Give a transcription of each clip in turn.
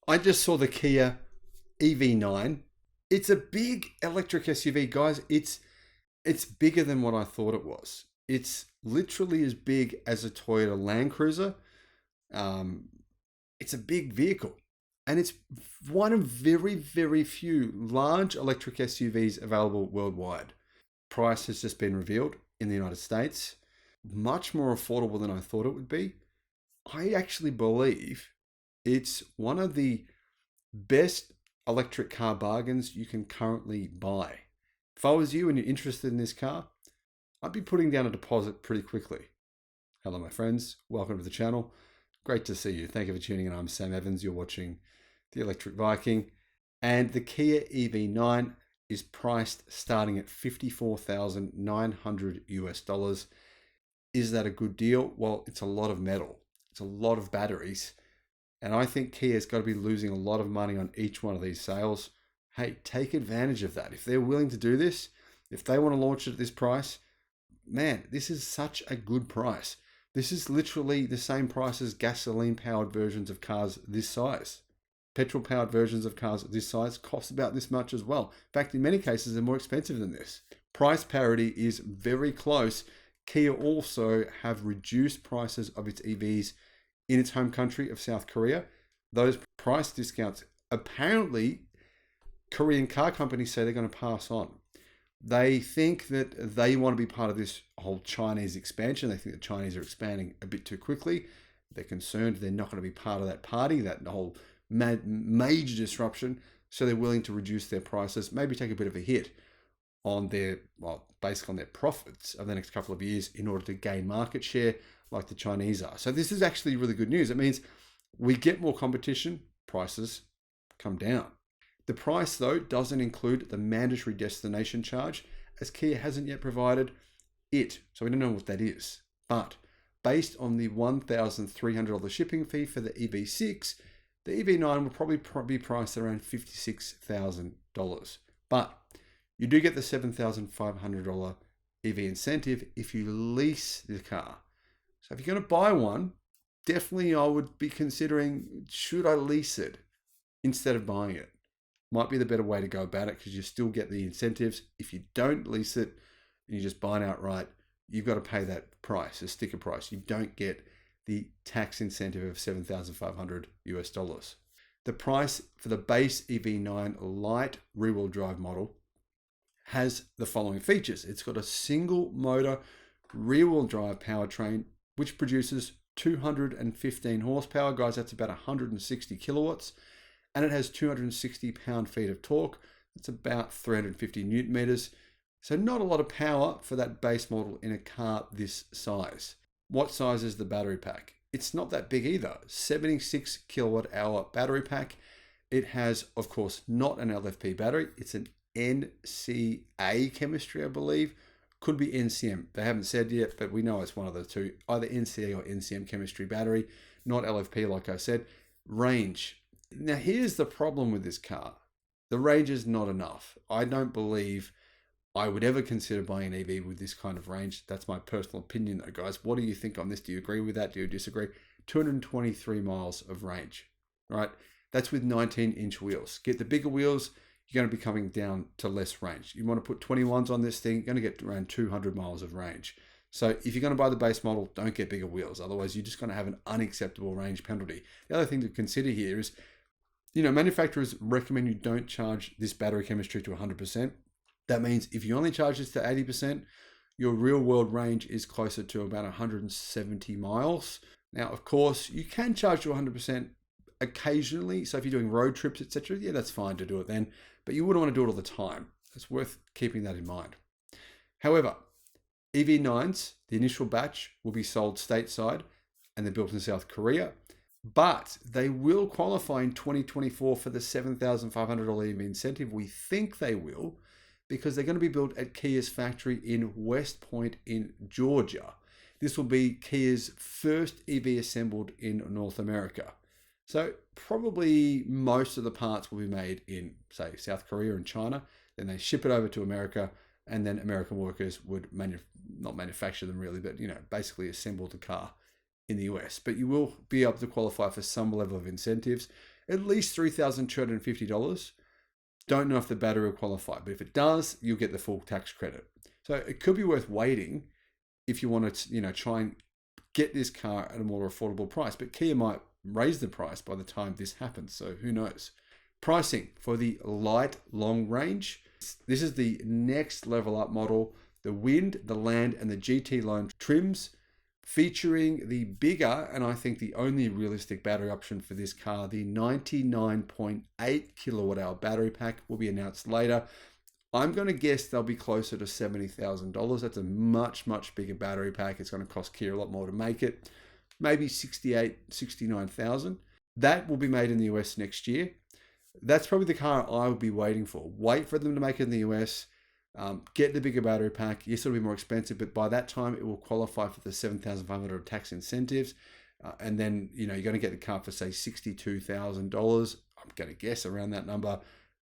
I just saw the Kia EV9. It's a big electric SUV, guys. It's bigger than what I thought it was. It's literally as big as a Toyota Land Cruiser. It's a big vehicle. And it's one of very, very few large electric SUVs available worldwide. Price has just been revealed in the United States. Much more affordable than I thought it would be. I actually believe it's one of the best electric car bargains you can currently buy. If I was you and you're interested in this car, I'd be putting down a deposit pretty quickly. Hello, my friends. Welcome to the channel. Great to see you. Thank you for tuning in. I'm Sam Evans. You're watching the Electric Viking. And the Kia EV9 is priced starting at $54,900 US. Is that a good deal? Well, it's a lot of metal. It's a lot of batteries. And I think Kia's got to be losing a lot of money on each one of these sales. Hey, take advantage of that. If they're willing to do this, if they want to launch it at this price, man, this is such a good price. This is literally the same price as gasoline-powered versions of cars this size. Petrol-powered versions of cars this size cost about this much as well. In fact, in many cases, they're more expensive than this. Price parity is very close. Kia also have reduced prices of its EVs in its home country of South Korea. Those price discounts, apparently, Korean car companies say they're going to pass on. They think that they want to be part of this whole Chinese expansion. They think the Chinese are expanding a bit too quickly. They're concerned they're not going to be part of that party, that whole major disruption. So they're willing to reduce their prices, maybe take a bit of a hit on their, basically on their profits over the next couple of years in order to gain market share like the Chinese are. So this is actually really good news. It means we get more competition, prices come down. The price, though, doesn't include the mandatory destination charge, as Kia hasn't yet provided it. So we don't know what that is. But based on the $1,300 shipping fee for the EV6, the EV9 will probably be priced around $56,000. But you do get the $7,500 EV incentive if you lease the car. So if you're going to buy one, definitely I would be considering, should I lease it instead of buying it? Might be the better way to go about it because you still get the incentives. If you don't lease it and you just buy it outright, you've got to pay that price, a sticker price. You don't get the tax incentive of $7,500 US. The price for the base EV9 light rear-wheel drive model has the following features. It's got a single motor rear-wheel drive powertrain, which produces 215 horsepower. Guys, that's about 160 kilowatts. And it has 260 pound-feet of torque. That's about 350 newton meters. So not a lot of power for that base model in a car this size. What size is the battery pack? It's not that big either. 76 kilowatt hour battery pack. It has, of course, not an LFP battery. It's an NCA chemistry, I believe. Could be NCM. They haven't said yet, but we know it's one of the two. Either NCA or NCM chemistry battery, not LFP, like I said. Range. Now, here's the problem with this car. The range is not enough. I don't believe I would ever consider buying an EV with this kind of range. That's my personal opinion, though, guys. What do you think on this? Do you agree with that? Do you disagree? 223 miles of range, right? That's with 19-inch wheels. Get the bigger wheels, you're going to be coming down to less range. You want to put 21s on this thing, you're going to get around 200 miles of range. So if you're going to buy the base model, don't get bigger wheels. Otherwise, you're just going to have an unacceptable range penalty. The other thing to consider here is, manufacturers recommend you don't charge this battery chemistry to 100%. That means if you only charge this to 80%, your real world range is closer to about 170 miles. Now, of course, you can charge to 100% occasionally. So if you're doing road trips, etc., yeah, that's fine to do it then. But you wouldn't want to do it all the time. It's worth keeping that in mind. However, EV9s, the initial batch, will be sold stateside and they're built in South Korea. But they will qualify in 2024 for the $7,500 EV incentive. We think they will because they're going to be built at Kia's factory in West Point in Georgia. This will be Kia's first EV assembled in North America. So probably most of the parts will be made in, say, South Korea and China. Then they ship it over to America, and then American workers would not manufacture them really, but basically assemble the car in the US. But you will be able to qualify for some level of incentives. at least $3,250. Don't know if the battery will qualify, but if it does, you'll get the full tax credit. So it could be worth waiting if you want to, try and get this car at a more affordable price. But Kia might raise the price by the time this happens, so who knows. Pricing for the light long range. This is the next level up model. The Wind, the Land, and the GT line trims, featuring the bigger and I think the only realistic battery option for this car. The 99.8 kilowatt hour battery pack will be announced later. I'm going to guess they'll be closer to $70,000. That's a much, much bigger battery pack. It's going to cost Kia a lot more to make it. Maybe $68,000, $69,000. That will be made in the US next year. That's probably the car I would be waiting for. Wait for them to make it in the US. Get the bigger battery pack. Yes, it'll be more expensive, but by that time, it will qualify for the $7,500 tax incentives. And then, you're going to get the car for, say, $62,000. I'm going to guess around that number.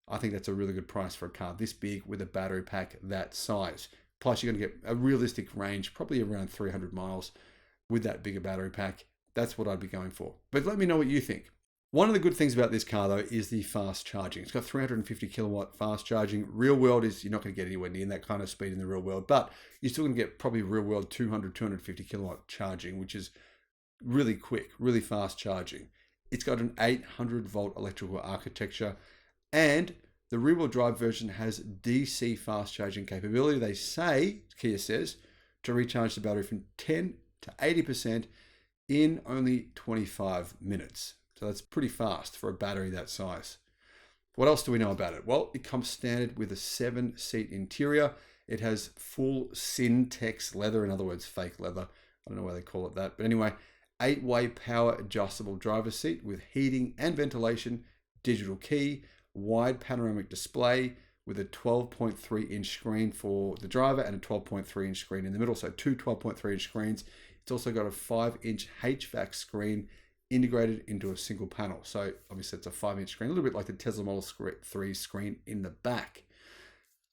I think that's a really good price for a car this big with a battery pack that size. Plus, you're going to get a realistic range, probably around 300 miles with that bigger battery pack. That's what I'd be going for. But let me know what you think. One of the good things about this car, though, is the fast charging. It's got 350 kilowatt fast charging. Real world is you're not going to get anywhere near that kind of speed in the real world, but you're still going to get probably real world 200, 250 kilowatt charging, which is really quick, really fast charging. It's got an 800 volt electrical architecture, and the rear wheel drive version has DC fast charging capability. They say, Kia says, to recharge the battery from 10 to 80% in only 25 minutes. So that's pretty fast for a battery that size. What else do we know about it? Well, it comes standard with a 7-seat interior. It has full Syntex leather, in other words, fake leather. I don't know why they call it that. But anyway, 8-way power adjustable driver's seat with heating and ventilation, digital key, wide panoramic display with a 12.3 inch screen for the driver and a 12.3 inch screen in the middle. So two 12.3 inch screens. It's also got a 5-inch HVAC screen integrated into a single panel. So obviously it's a 5-inch screen, a little bit like the Tesla Model 3 screen in the back.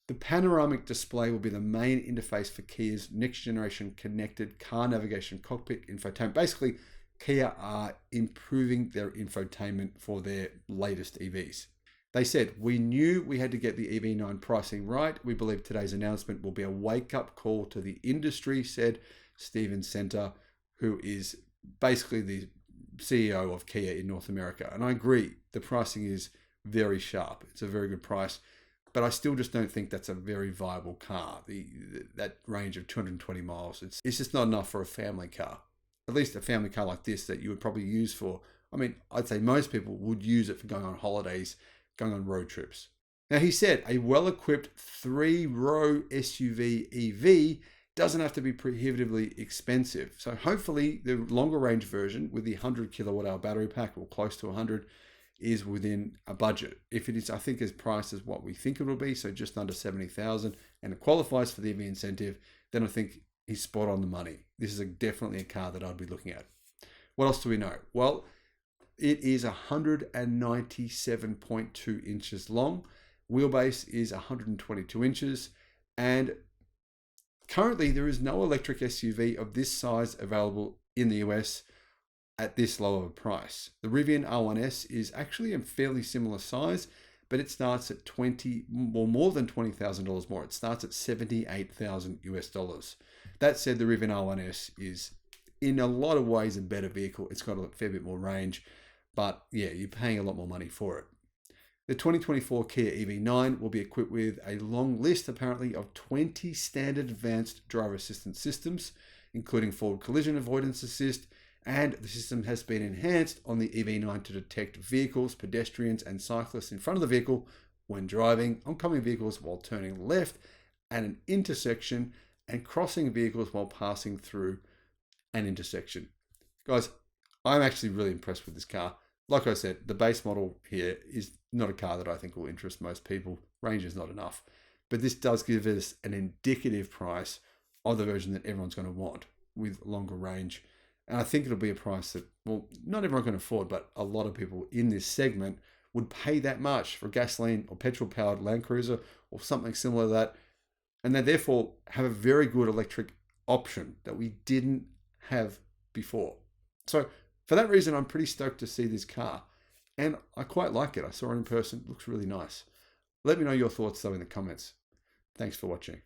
The panoramic display will be the main interface for Kia's next generation connected car navigation cockpit infotainment. Basically, Kia are improving their infotainment for their latest EVs. They said, we knew we had to get the EV9 pricing right. We believe today's announcement will be a wake-up call to the industry, said Steven Center, who is basically the CEO of Kia in North America. And I agree, the pricing is very sharp. It's a very good price, but I still just don't think that's a very viable car. That range of 220 miles, it's just not enough for a family car. At least a family car like this that you would probably use for, I'd say most people would use it for going on holidays, going on road trips. Now, he said a well-equipped 3-row SUV EV doesn't have to be prohibitively expensive. So hopefully the longer range version with the 100 kilowatt hour battery pack, or close to 100, is within a budget. If it is, I think as priced as what we think it will be, so just under 70,000, and it qualifies for the EV incentive, then I think he's spot on the money. This is definitely a car that I'd be looking at. What else do we know? Well, it is 197.2 inches long. Wheelbase is 122 inches. And currently, there is no electric SUV of this size available in the US at this low of a price. The Rivian R1S is actually a fairly similar size, but it starts at more than $20,000 more. It starts at 78,000 US dollars. That said, the Rivian R1S is in a lot of ways a better vehicle. It's got a fair bit more range, but yeah, you're paying a lot more money for it. The 2024 Kia EV9 will be equipped with a long list, apparently, of 20 standard advanced driver assistance systems, including forward collision avoidance assist, and the system has been enhanced on the EV9 to detect vehicles, pedestrians, and cyclists in front of the vehicle when driving, oncoming vehicles while turning left at an intersection, and crossing vehicles while passing through an intersection. Guys, I'm actually really impressed with this car. Like I said, the base model here is not a car that I think will interest most people. Range is not enough. But this does give us an indicative price of the version that everyone's going to want with longer range. And I think it'll be a price that, well, not everyone can afford, but a lot of people in this segment would pay that much for a gasoline or petrol-powered Land Cruiser or something similar to that. And they therefore have a very good electric option that we didn't have before. So for that reason, I'm pretty stoked to see this car. And I quite like it. I saw it in person. It looks really nice. Let me know your thoughts though in the comments. Thanks for watching.